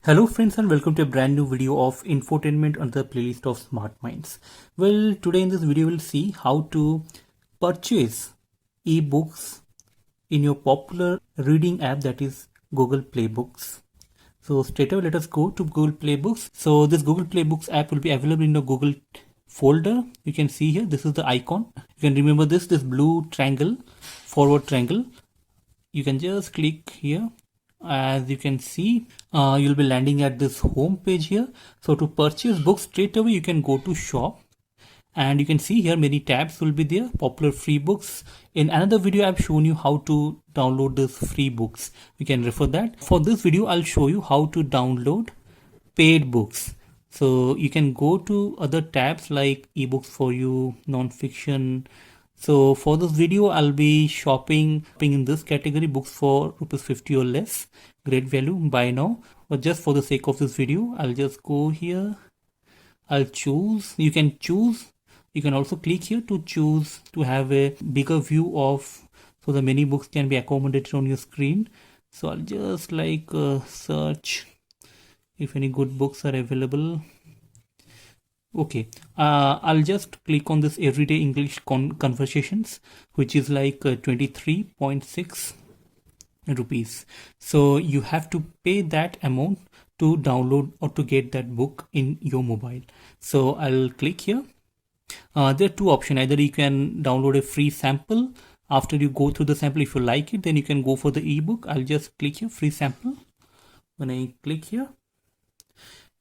Hello friends and welcome to a brand new video of infotainment on the playlist of Smart Minds. Well, today in this video we'll see how to purchase ebooks in your popular reading app, that is Google Play Books. So straight away let us go to Google Play Books. So this Google Play Books app will be available in the Google folder. You can see here, this is the icon. You can remember this blue triangle, forward triangle. You can just click here. As you can see, you'll be landing at this home page here. So to purchase books, straight away you can go to shop, and you can see here many tabs will be there. Popular free books. In another video I've shown you how to download this free books. You can refer that. For this video I'll show you how to download paid books. So you can go to other tabs like ebooks for you, non-fiction. So for this video I'll be shopping in this category, books for ₹50 or less, great value, buy now. But just for the sake of this video I'll just go here, I'll choose. You can choose, you can also click here to choose to have a bigger view of, so the many books can be accommodated on your screen. So I'll just like search if any good books are available. Okay, I'll just click on this everyday English conversations, which is like 23.6 rupees. So you have to pay that amount to download or to get that book in your mobile. So I'll click here. There are two options. Either you can download a free sample. After you go through the sample, if you like it, then you can go for the ebook. I'll just click here, free sample. When I click here,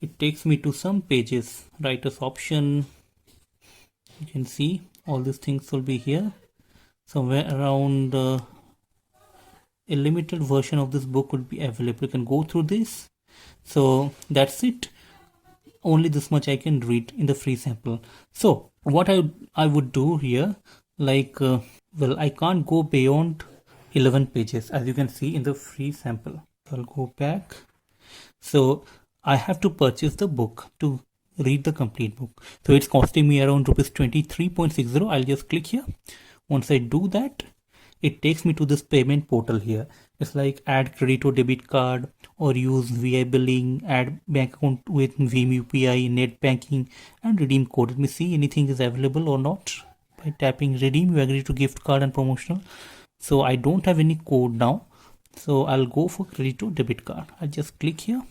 it takes me to some pages. Writer's option, you can see all these things will be here. Somewhere around a limited version of this book would be available. You can go through this. So that's it, only this much I can read in the free sample. So what I would do here, like well, I can't go beyond 11 pages as you can see in the free sample. I'll go back. So I have to purchase the book to read the complete book. So it's costing me around ₹23.60. I'll just click here. Once I do that, it takes me to this payment portal here. It's like add credit or debit card, or use VI billing, add bank account with Veeam UPI, net banking, and redeem code. Let me see anything is available or not. By tapping redeem, you agree to gift card and promotional. So I don't have any code now. So I'll go for credit or debit card. I'll just click here.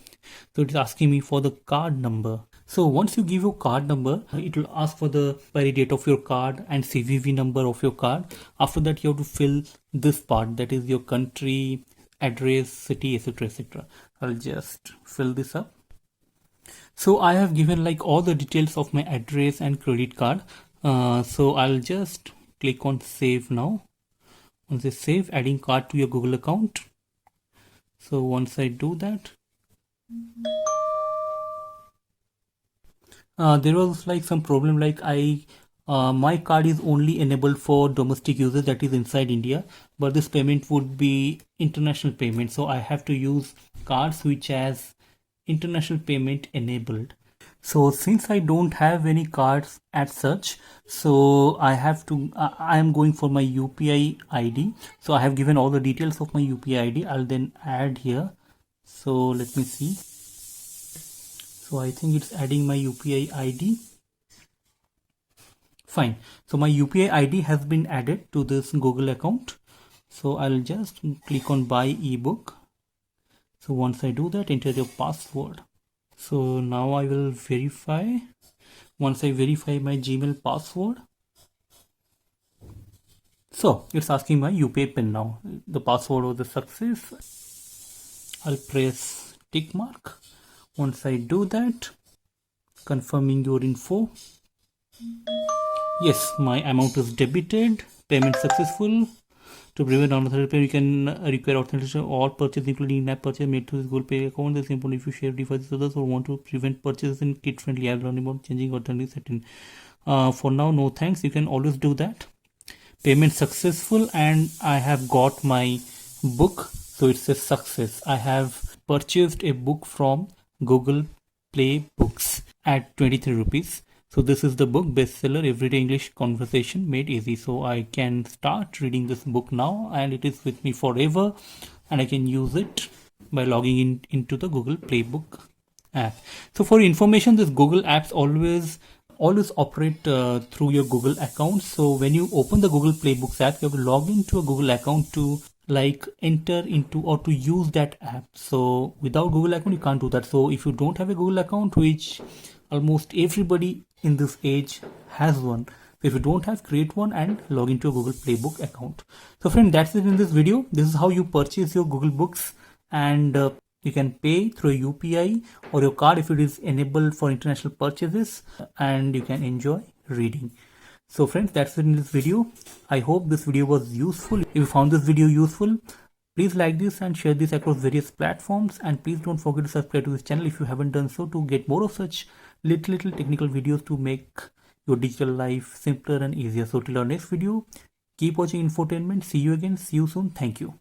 So it's asking me for the card number. So once you give your card number, it will ask for the expiry date of your card and CVV number of your card. After that, you have to fill this part, that is your country, address, city, etc, etc. I'll just fill this up. So I have given like all the details of my address and credit card. So I'll just click on save now. Once I save, adding card to your Google account. So once I do that, there was like some problem, like my card is only enabled for domestic users, that is inside India, but this payment would be international payment. So I have to use cards which has international payment enabled. So since I don't have any cards as such, so I have to I am going for my UPI ID. So I have given all the details of my UPI ID. I'll then add here. So let me see. So I think it's adding my UPI ID. Fine. So my UPI ID has been added to this Google account. So I'll just click on buy ebook. So once I do that, enter your password. So now I will verify. Once I verify my Gmail password, so it's asking my UPI pin now. The password was a success. I'll press tick mark. Once I do that, confirming your info. Yes, my amount is debited. Payment successful. To prevent unauthorized payment, you can require authentication or purchase, including in-app purchase made to this Google Pay account. It's important if you share devices with others or want to prevent purchases in kid-friendly app, learning about changing authentic setting. For now, no thanks. You can always do that. Payment successful, and I have got my book. So it says success. I have purchased a book from Google Play Books at 23 rupees. So this is the book, bestseller, Everyday English Conversation Made Easy. So I can start reading this book now, and it is with me forever, and I can use it by logging into the Google Playbook app. So for information, this Google apps always operate through your Google account. So when you open the Google Playbooks app, you have to log into a Google account to like enter into or to use that app. So without Google account you can't do that. So if you don't have a Google account, which almost everybody in this age has one, so if you don't have, create one and log into a Google Playbook account. So friend, that's it in this video. This is how you purchase your Google Books, and you can pay through a UPI or your card if it is enabled for international purchases, and you can enjoy reading. So friends, that's it in this video. I hope this video was useful. If you found this video useful, please like this and share this across various platforms, and please don't forget to subscribe to this channel if you haven't done so, to get more of such little technical videos to make your digital life simpler and easier. So till our next video, keep watching infotainment. See you again. See you soon. Thank you.